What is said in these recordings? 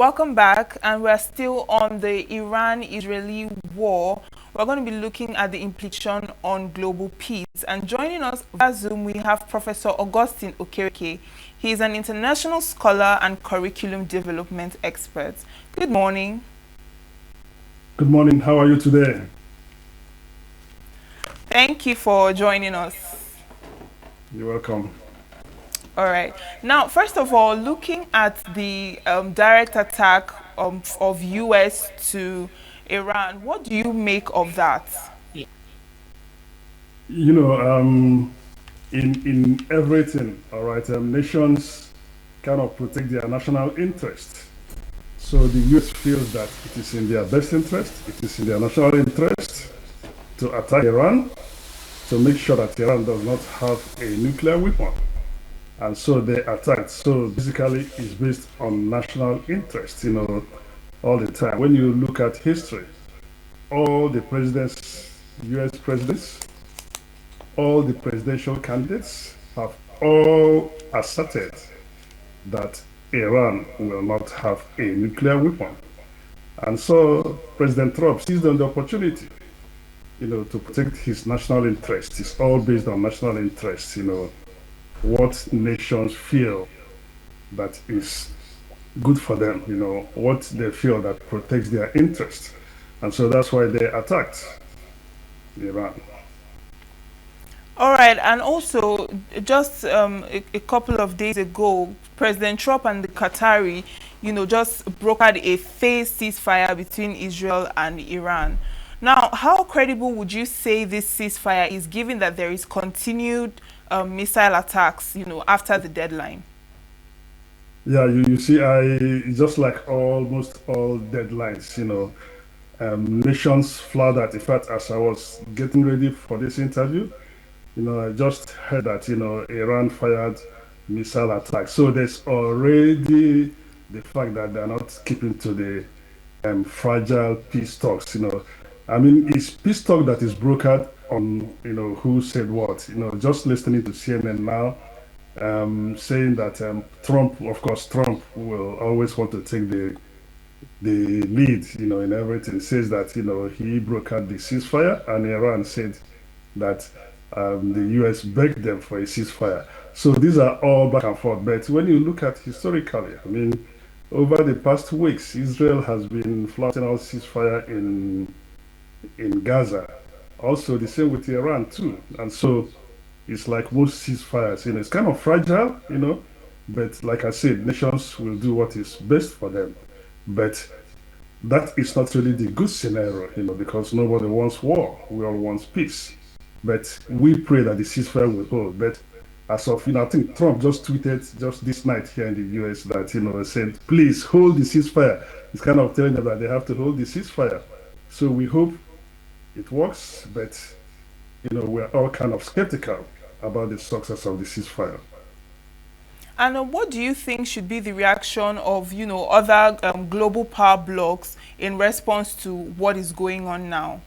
Welcome back, and we're still on the Iran-Israeli war. We're going to be looking at the implication on global peace. And joining us via Zoom, we have Professor Augustine Okereke. He is an international scholar and curriculum development expert. Good morning. Good morning. How are you today? Thank you for joining us. You're welcome. All right. Now, first of all, looking at the direct attack of U.S. to Iran, what do you make of that? You know, in everything, all right, nations kind of protect their national interest. So the U.S. feels that it is in their best interest, it is in their national interest to attack Iran to make sure that Iran does not have a nuclear weapon. And so they attacked. So basically, it's based on national interest, all the time. When you look at history, all the presidents, US presidents, all the presidential candidates have all asserted that Iran will not have a nuclear weapon. And so President Trump seized on the opportunity, to protect his national interests. It's all based on national interests, what nations feel that is good for them, what they feel that protects their interests. And so that's why they attacked Iran. All right, and also just a couple of days ago, President Trump and the Qatari, just brokered a phased ceasefire between Israel and Iran. Now, how credible would you say this ceasefire is, given that there is continued missile attacks, after the deadline? Yeah, you see, just like almost all deadlines, nations flooded. In fact, as I was getting ready for this interview, I just heard that, Iran fired missile attacks. So there's already the fact that they're not keeping to the fragile peace talks. I mean, it's peace talk that is brokered on, who said what. Just listening to CNN now, saying that Trump, of course, Trump will always want to take the lead, in everything. Says that, he brokered the ceasefire, and Iran said that the US begged them for a ceasefire. So these are all back and forth. But when you look at historically, I mean, over the past weeks, Israel has been flouting out ceasefire in Gaza. Also, the same with Iran too. And so it's like most ceasefires, it's kind of fragile, but like I said, nations will do what is best for them. But that is not really the good scenario, because nobody wants war. We all want peace. But we pray that the ceasefire will hold. But as of, I think Trump just tweeted just this night here in the US that, said, please hold the ceasefire. It's kind of telling them that they have to hold the ceasefire. So we hope it works, but, we're all kind of skeptical about the success of the ceasefire. And what do you think should be the reaction of, other global power blocs in response to what is going on now?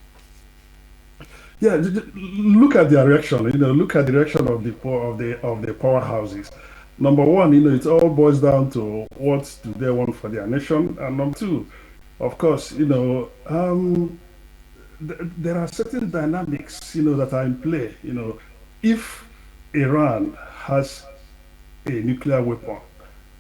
Yeah, look at their reaction. Look at the reaction of the powerhouses. Number one, it all boils down to what do they want for their nation, and number two, of course, there are certain dynamics, that are in play. If Iran has a nuclear weapon,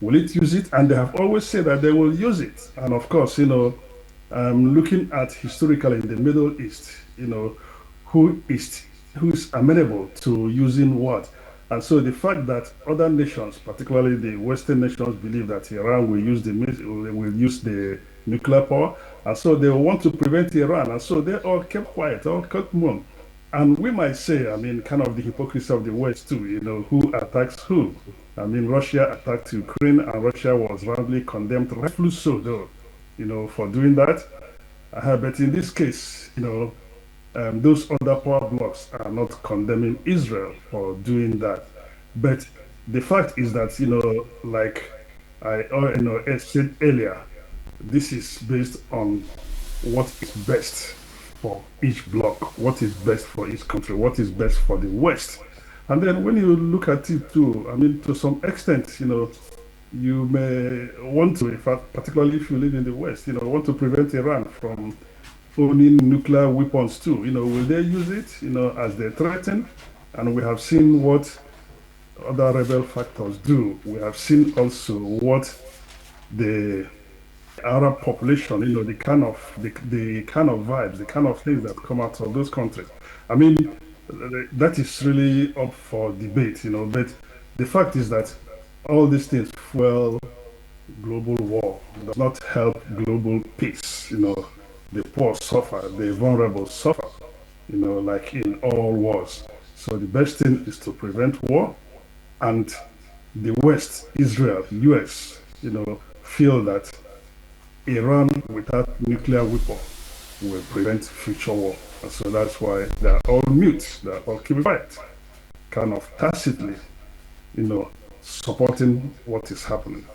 will it use it? And they have always said that they will use it. And of course, looking at historically in the Middle East, who is who is amenable to using what. And so the fact that other nations, particularly the Western nations, believe that Iran will use the nuclear power, and so they want to prevent Iran, and so they all kept quiet, all kept mum. And we might say, I mean, kind of the hypocrisy of the West too, who attacks who. I mean, Russia attacked Ukraine, and Russia was roundly condemned, rightfully so, though, for doing that. But in this case, those other power blocs are not condemning Israel for doing that. But the fact is that, like I said earlier, this is based on what is best for each bloc, what is best for each country, what is best for the West. And then when you look at it too, I mean, to some extent, you may want to, in fact, particularly if you live in the West, want to prevent Iran from owning nuclear weapons too. Will they use it, as they threaten? And we have seen what other rebel factors do. We have seen also what the Arab population, the kind of vibes, the kind of things that come out of those countries. I mean, that is really up for debate, but the fact is that all these things fuel global war, does not help global peace. The poor suffer, the vulnerable suffer, like in all wars. So the best thing is to prevent war, and the West, Israel, US, feel that Iran without nuclear weapon will prevent future war. And so that's why they're all mute, they're all keep quiet, kind of tacitly, you know, supporting what is happening.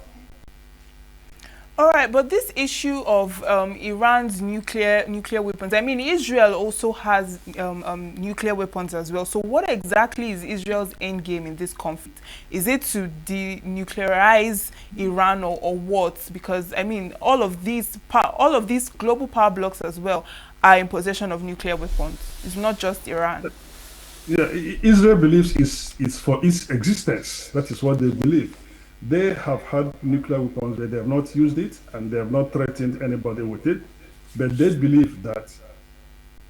All right, but this issue of Iran's nuclear weapons, I mean, Israel also has nuclear weapons as well. So, what exactly is Israel's end game in this conflict? Is it to denuclearize Iran, or what? Because I mean, all of these global power blocks as well are in possession of nuclear weapons. It's not just Iran. Yeah, Israel believes it's for its existence. That is what they believe. They have had nuclear weapons, but they have not used it, and they have not threatened anybody with it. But they believe that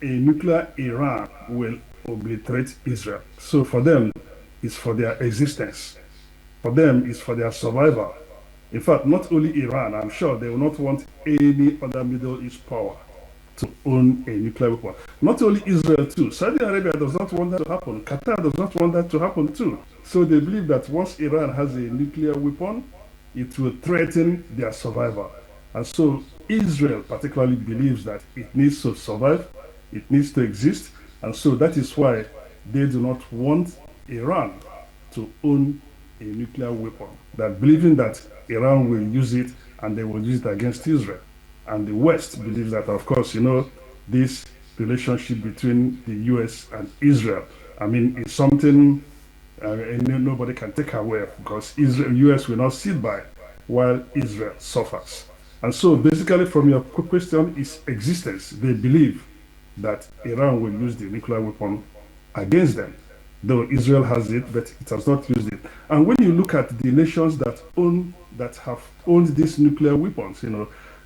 a nuclear Iran will obliterate Israel. So for them, it's for their existence. For them, it's for their survival. In fact, not only Iran, I'm sure they will not want any other Middle East power to own a nuclear weapon. Not only Israel, too. Saudi Arabia does not want that to happen. Qatar does not want that to happen, too. So they believe that once Iran has a nuclear weapon, it will threaten their survival. And so Israel particularly believes that it needs to survive, it needs to exist. And so that is why they do not want Iran to own a nuclear weapon. That believing that Iran will use it and they will use it against Israel. And the West believes that, of course, this relationship between the US and Israel, I mean, it's something nobody can take away because Israel, US will not sit by while Israel suffers. And so, basically, from your question, is existence. They believe that Iran will use the nuclear weapon against them, though Israel has it, but it has not used it. And when you look at the nations that have owned these nuclear weapons,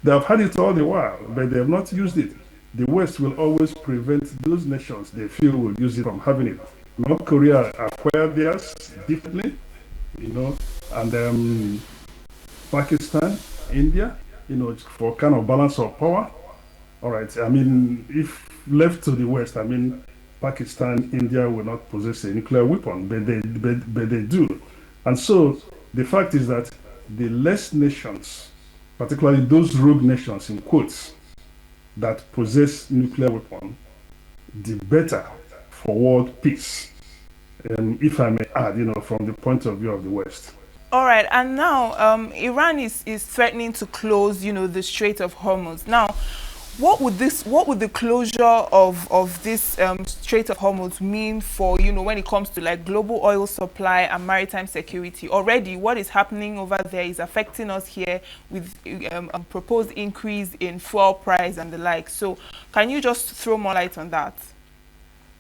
they have had it all the while, but they have not used it. The West will always prevent those nations they feel will use it from having it. North Korea acquired theirs differently, you know, and Pakistan, India, for kind of balance of power. All right. I mean, if left to the West, I mean, Pakistan, India will not possess a nuclear weapon, but they do. And so the fact is that the less nations, particularly those rogue nations in quotes, that possess nuclear weapon, the better for world peace. If I may add, from the point of view of the West. All right, and now Iran is threatening to close, the Strait of Hormuz. Now, what would the closure of this Strait of Hormuz mean for, when it comes to like global oil supply and maritime security? Already, what is happening over there is affecting us here with a proposed increase in fuel price and the like. So, can you just throw more light on that?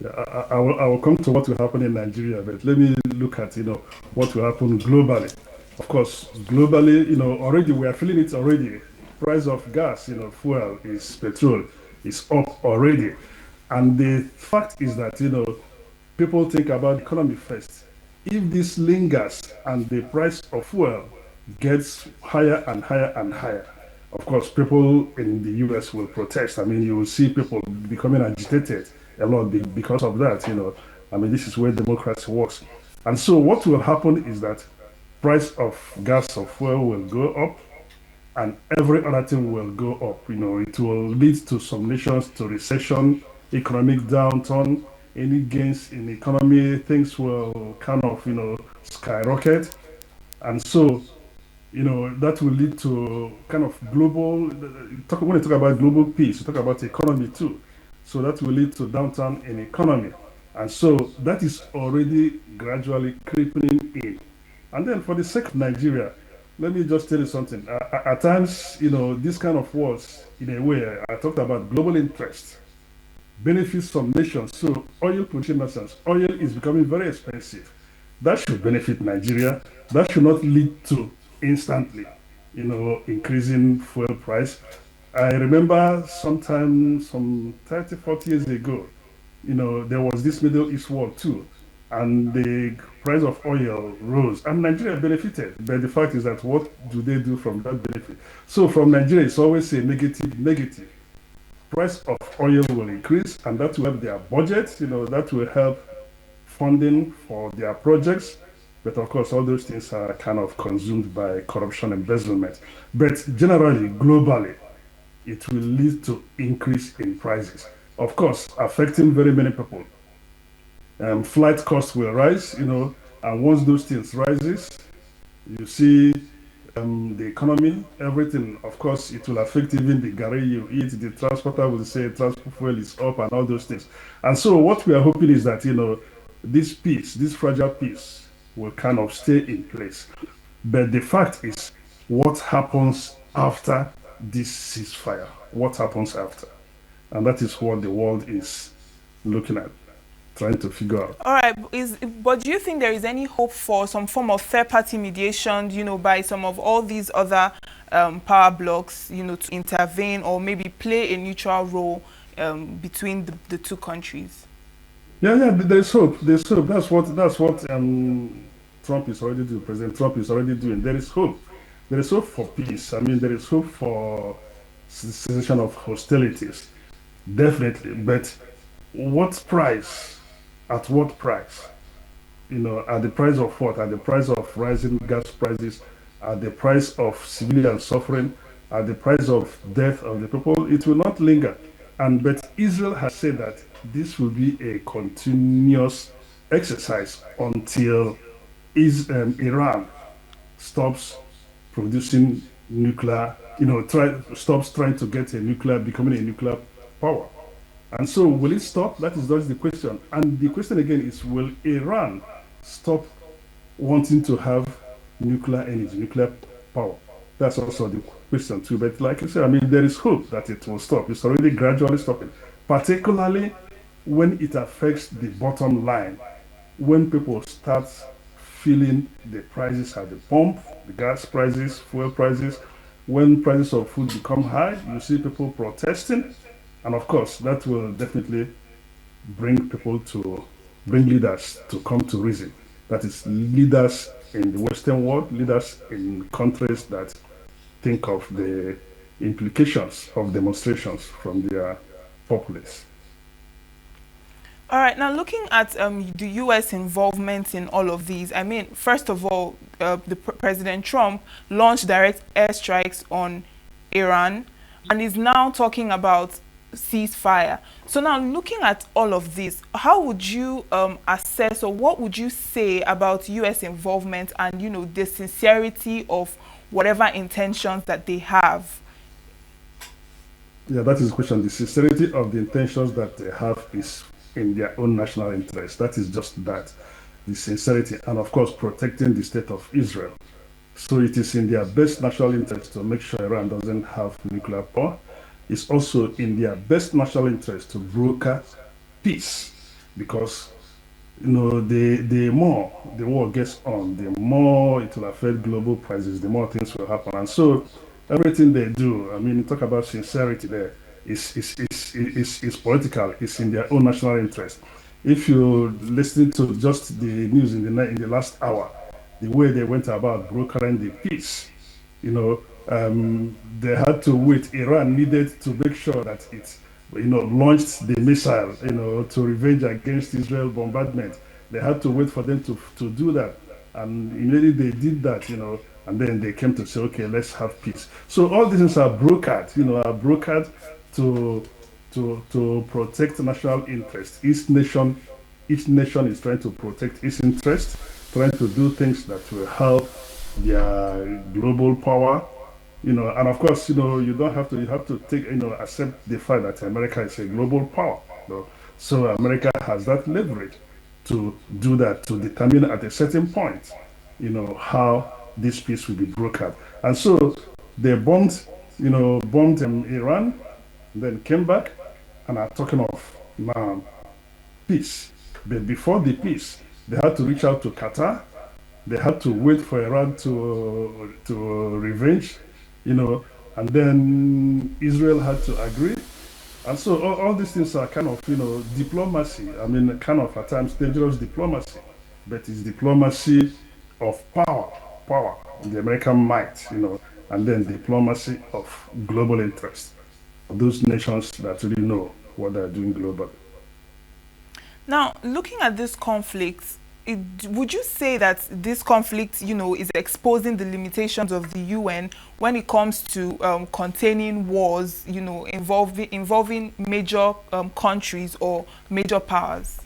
Yeah, I will come to what will happen in Nigeria, but let me look at, what will happen globally. Of course, globally, already we are feeling it already. Price of gas, fuel is petrol is up already. And the fact is that, people think about the economy first. If this lingers and the price of fuel gets higher and higher and higher, of course, people in the US will protest. I mean, you will see people becoming agitated a lot because of that. I mean, this is where democracy works. And so, what will happen is that price of gas or fuel will go up, and every other thing will go up. It will lead to some nations to recession, economic downturn. Any gains in economy, things will kind of skyrocket, and so that will lead to kind of global. When you talk about global peace, you talk about economy too. So that will lead to downturn in economy, and so that is already gradually creeping in. And then for the sake of Nigeria, let me just tell you something. At times, this kind of wars, in a way, I talked about global interest, benefits some nations. So oil producing nations, oil is becoming very expensive. That should benefit Nigeria. That should not lead to instantly, increasing fuel price. I remember sometime, some 30, 40 years ago, there was this Middle East war too, and the price of oil rose, and Nigeria benefited. But the fact is that what do they do from that benefit? So from Nigeria, it's always a negative, negative. Price of oil will increase, and that will help their budget. That will help funding for their projects. But of course, all those things are kind of consumed by corruption, embezzlement. But generally, globally, it will lead to increase in prices. Of course, affecting very many people. Flight costs will rise, and once those things rises, you see the economy, everything. Of course, it will affect even the gari you eat. The transporter will say transport fuel is up and all those things. And so, what we are hoping is that this peace, this fragile peace, will kind of stay in place. But the fact is, what happens after this ceasefire? What happens after? And that is what the world is looking at, trying to figure out. All right, but do you think there is any hope for some form of third party mediation, by some of all these other power blocks, to intervene or maybe play a neutral role between the two countries? Yeah, yeah, there's hope. There's hope. That's what Trump is already doing. President Trump is already doing. There is hope. There is hope for peace. I mean, there is hope for cessation of hostilities. Definitely. But what price? At what price? At the price of what? At the price of rising gas prices, at the price of civilian suffering, at the price of death of the people, it will not linger. And but Israel has said that this will be a continuous exercise until Iran stops producing nuclear, stops trying to get a nuclear, becoming a nuclear power. And so, will it stop? That's the question. And the question again is, will Iran stop wanting to have nuclear energy, nuclear power? That's also the question too. But like I said, I mean, there is hope that it will stop. It's already gradually stopping, particularly when it affects the bottom line, when people start feeling the prices at the pump, the gas prices, fuel prices, when prices of food become high, you see people protesting. And of course, that will definitely bring people to bring leaders to come to reason. That is, leaders in the Western world, leaders in countries that think of the implications of demonstrations from their populace. All right, now looking at the U.S. involvement in all of these, I mean, first of all, President Trump launched direct airstrikes on Iran and is now talking about ceasefire. So now looking at all of this, how would you assess or what would you say about U.S. involvement and, the sincerity of whatever intentions that they have? Yeah, that is the question. The sincerity of the intentions that they have is in their own national interest. That is just that, the sincerity, and of course, protecting the state of Israel. So it is in their best national interest to make sure Iran doesn't have nuclear power. It's also in their best national interest to broker peace, because the more the war gets on, the more it will affect global prices, the more things will happen. And so everything they do, I mean, talk about sincerity there, is political, it's in their own national interest. If you listen to just the news in the last hour, the way they went about brokering the peace, they had to wait. Iran needed to make sure that it, launched the missile, to revenge against Israel bombardment. They had to wait for them to do that. And immediately they did that, and then they came to say, okay, let's have peace. So all these things are brokered, are brokered to to protect national interest. Each nation is trying to protect its interest, trying to do things that will help their global power. And of course, you don't have to, you have to take, accept the fact that America is a global power. So America has that leverage to do that, to determine at a certain point, how this peace will be brokered. And so they bombed Iran, then came back and are talking of now peace. But before the peace, they had to reach out to Qatar. They had to wait for Iran to revenge, you know, and then Israel had to agree. And so all these things are kind of, diplomacy. I mean, kind of at times dangerous diplomacy, but it's diplomacy of power, the American might, and then diplomacy of global interest. Those nations that really know what they're doing globally. Now, looking at this conflict, it, would you say that this conflict, is exposing the limitations of the UN when it comes to containing wars, involving major countries or major powers?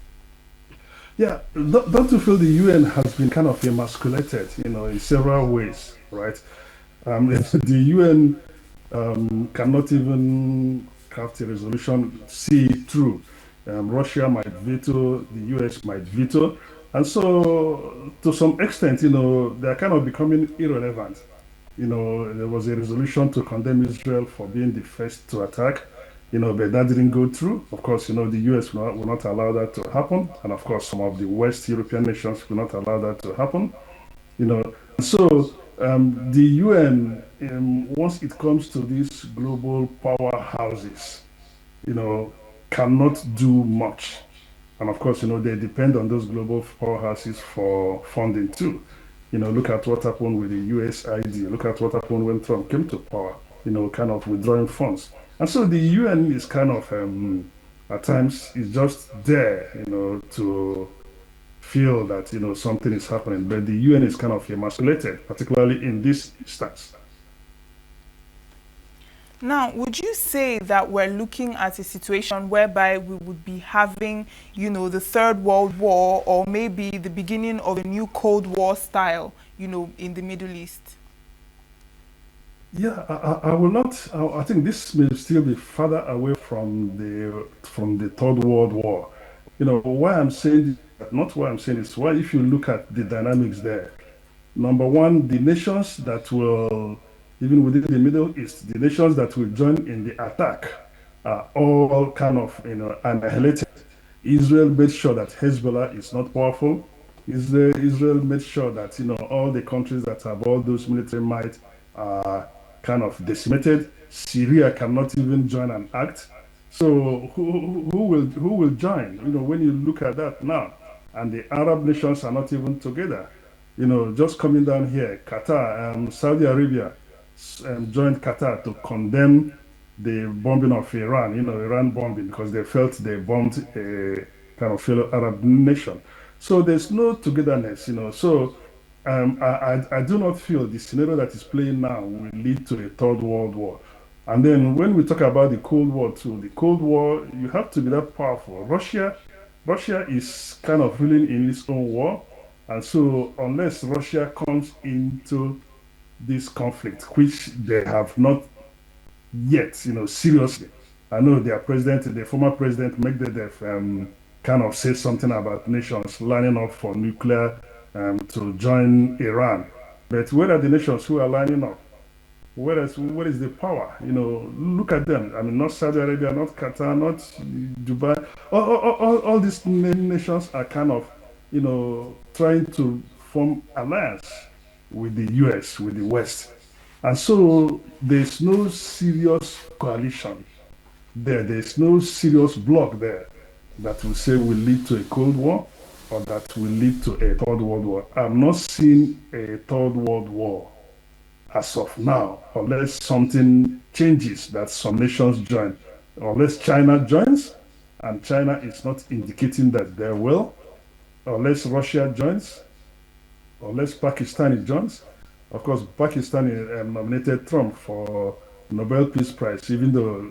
Yeah, don't you feel the UN has been kind of emasculated, in several ways, right? The UN cannot even craft a resolution, see it through. Russia might veto, the US might veto. And so, to some extent, they're kind of becoming irrelevant. There was a resolution to condemn Israel for being the first to attack, but that didn't go through. Of course, the US will not allow that to happen. And of course, some of the West European nations will not allow that to happen. So the UN, once it comes to these global powerhouses, you know, cannot do much. And of course, they depend on those global powerhouses for funding too. Look at what happened with the USID. Look at what happened when Trump came to power, kind of withdrawing funds. And so the UN is kind of, at times, is just there, to feel that, something is happening. But the UN is kind of emasculated, particularly in this instance. Now, would you say that we're looking at a situation whereby we would be having, the Third World War or maybe the beginning of a new Cold War style, in the Middle East? Yeah, I will not. I think this may still be further away from the Third World War. Why I'm saying not why I'm saying is why if you look at the dynamics there, number one, the nations that will even within the Middle East, the nations that will join in the attack are all kind of annihilated. Israel made sure that Hezbollah is not powerful. Israel made sure that all the countries that have all those military might are kind of decimated. Syria cannot even join an act. So who will join? When you look at that now, and the Arab nations are not even together. Just coming down here, Qatar, Saudi Arabia joined Qatar to condemn the bombing of Iran, Iran bombing, because they felt they bombed a kind of fellow Arab nation. So there's no togetherness. So I do not feel the scenario that is playing now will lead to a third world war. And then when we talk about the Cold War too, the Cold War, you have to be that powerful. Russia is kind of ruling in its own war. And so unless Russia comes into this conflict, which they have not yet, seriously. I know their president, the former president, Medvedev, kind of said something about nations lining up for nuclear to join Iran. But where are the nations who are lining up? Where is the power? Look at them. I mean, not Saudi Arabia, not Qatar, not Dubai. All these nations are kind of, trying to form alliance with the US, with the West. And so there's no serious coalition there. There's no serious bloc there that will say will lead to a Cold War or that will lead to a Third World War. I'm not seeing a Third World War as of now, unless something changes that some nations join, unless China joins, and China is not indicating that they will, unless Russia joins, unless Pakistan joins. Of course, Pakistan nominated Trump for Nobel Peace Prize, even though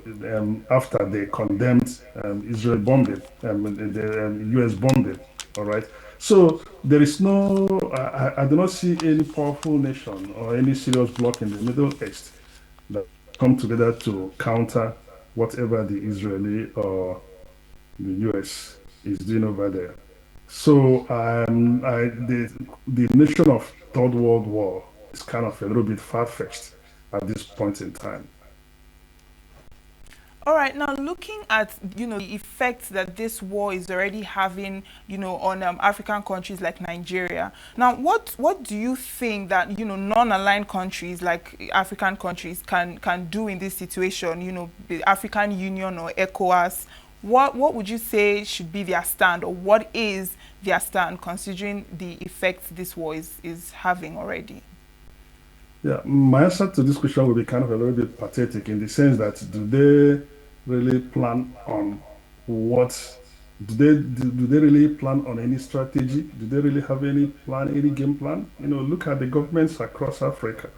after they condemned Israel bombing, the US bombing. All right. So there is no, I do not see any powerful nation or any serious bloc in the Middle East that come together to counter whatever the Israeli or the US is doing over there. So the nation of Third World War is kind of a little bit far-fetched at this point in time. All right, now looking at the effects that this war is already having on African countries like Nigeria. Now, what do you think that non-aligned countries like African countries can do in this situation? The African Union or ECOWAS. What would you say should be their stand, or what is their stand considering the effects this war is having already? Yeah, my answer to this question will be kind of a little bit pathetic in the sense that do they really plan on what do they really plan on any strategy? Do they really have any plan, any game plan? Look at the governments across Africa.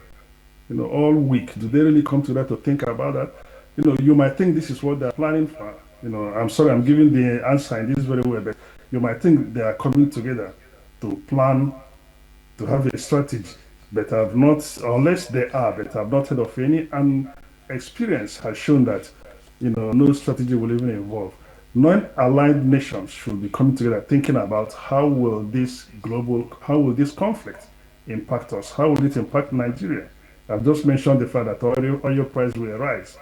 All week. Do they really come together to think about that? You might think this is what they're planning for. I'm sorry, I'm giving the answer in this very way, but you might think they are coming together to plan to have a strategy, but I've not, unless they are, but I've not heard of any. And experience has shown that, no strategy will even evolve. Non-aligned nations should be coming together thinking about how will this conflict impact us? How will it impact Nigeria? I've just mentioned the fact that oil price will rise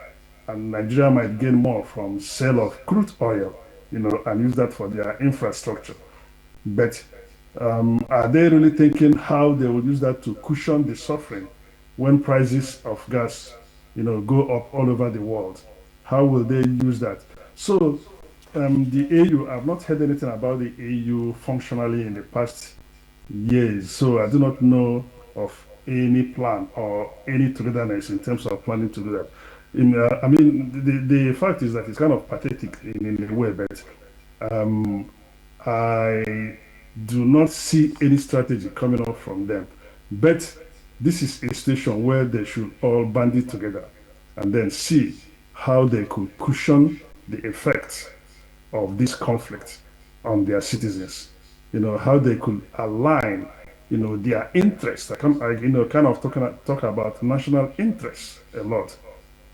and Nigeria might gain more from sale of crude oil, and use that for their infrastructure. But are they really thinking how they will use that to cushion the suffering when prices of gas, go up all over the world? How will they use that? So the AU, I've not heard anything about the AU functionally in the past years. So I do not know of any plan or any togetherness in terms of planning to do that. I mean, the fact is that it's kind of pathetic in a way, but um, I do not see any strategy coming up from them. But this is a station where they should all band it together and then see how they could cushion the effects of this conflict on their citizens. How they could align, their interests. Kind of talk about national interests a lot.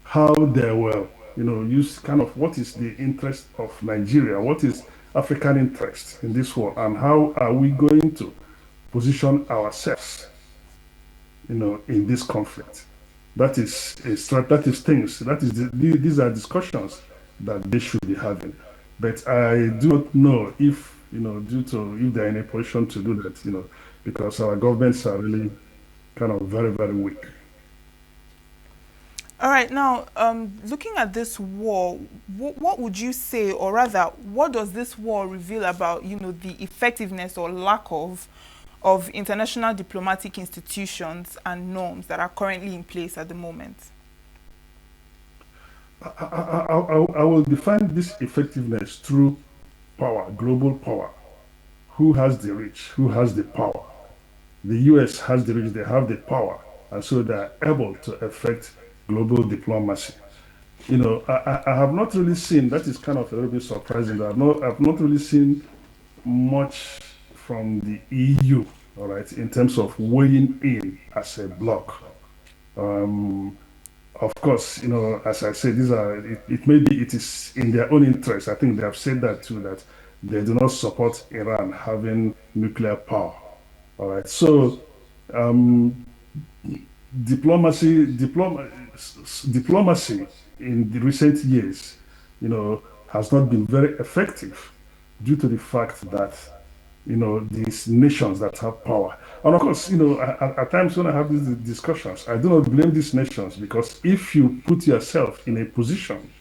How they will, use kind of what is the interest of Nigeria, what is African interest in this war, and how are we going to position ourselves, in this conflict. That is things. These are discussions that they should be having. But I do not know if, due to if they're in a position to do that, because our governments are really kind of very, very weak. All right, now looking at this war, what would you say, or rather, what does this war reveal about the effectiveness or lack of international diplomatic institutions and norms that are currently in place at the moment? I will define this effectiveness through power, global power. Who has the reach? Who has the power? The US has the reach, they have the power, and so they're able to affect global diplomacy. I have not really seen, that is kind of a little bit surprising. I've not really seen much from the EU, all right, in terms of weighing in as a bloc. Um, of course, as I said, it may be it is in their own interest. I think they have said that too, that they do not support Iran having nuclear power. All right. So um, diplomacy in the recent years, has not been very effective due to the fact that these nations that have power. And of course, at times when I have these discussions, I do not blame these nations because if you put yourself in a position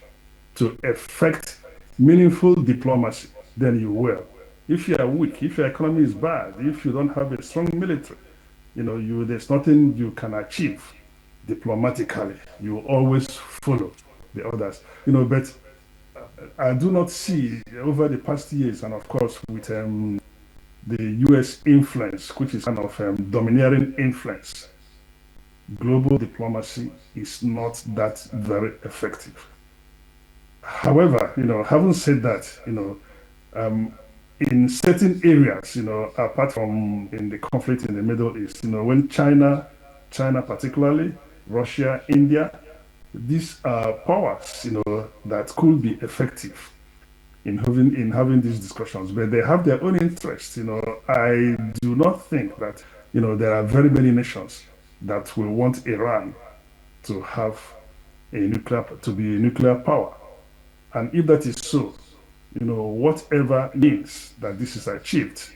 to effect meaningful diplomacy, then you will. If you are weak, if your economy is bad, if you don't have a strong military, there's nothing you can achieve diplomatically. You always follow the others. But I do not see over the past years, and of course with the US influence, which is kind of domineering influence, global diplomacy is not that very effective. However, having said that, um, in certain areas, apart from in the conflict in the Middle East, when China particularly, Russia, India, these are powers, that could be effective in having these discussions, but they have their own interests. I do not think that there are very many nations that will want Iran to have to be a nuclear power. And if that is so, whatever means that this is achieved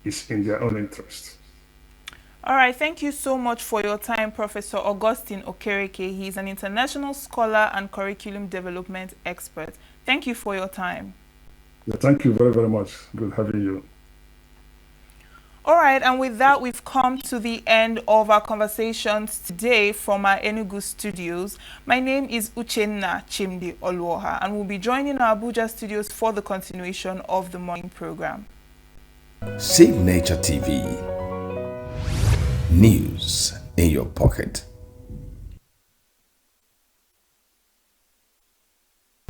is in their own interest. All right, thank you so much for your time, Professor Augustine Okereke. He is an international scholar and curriculum development expert. Thank you for your time. Yeah, thank you very, very much. Good having you. All right, and with that, we've come to the end of our conversations today from our Enugu studios. My name is Uchenna Chimdi Olwoha, and we'll be joining our Abuja studios for the continuation of the morning program. Save Nature TV. News in your pocket.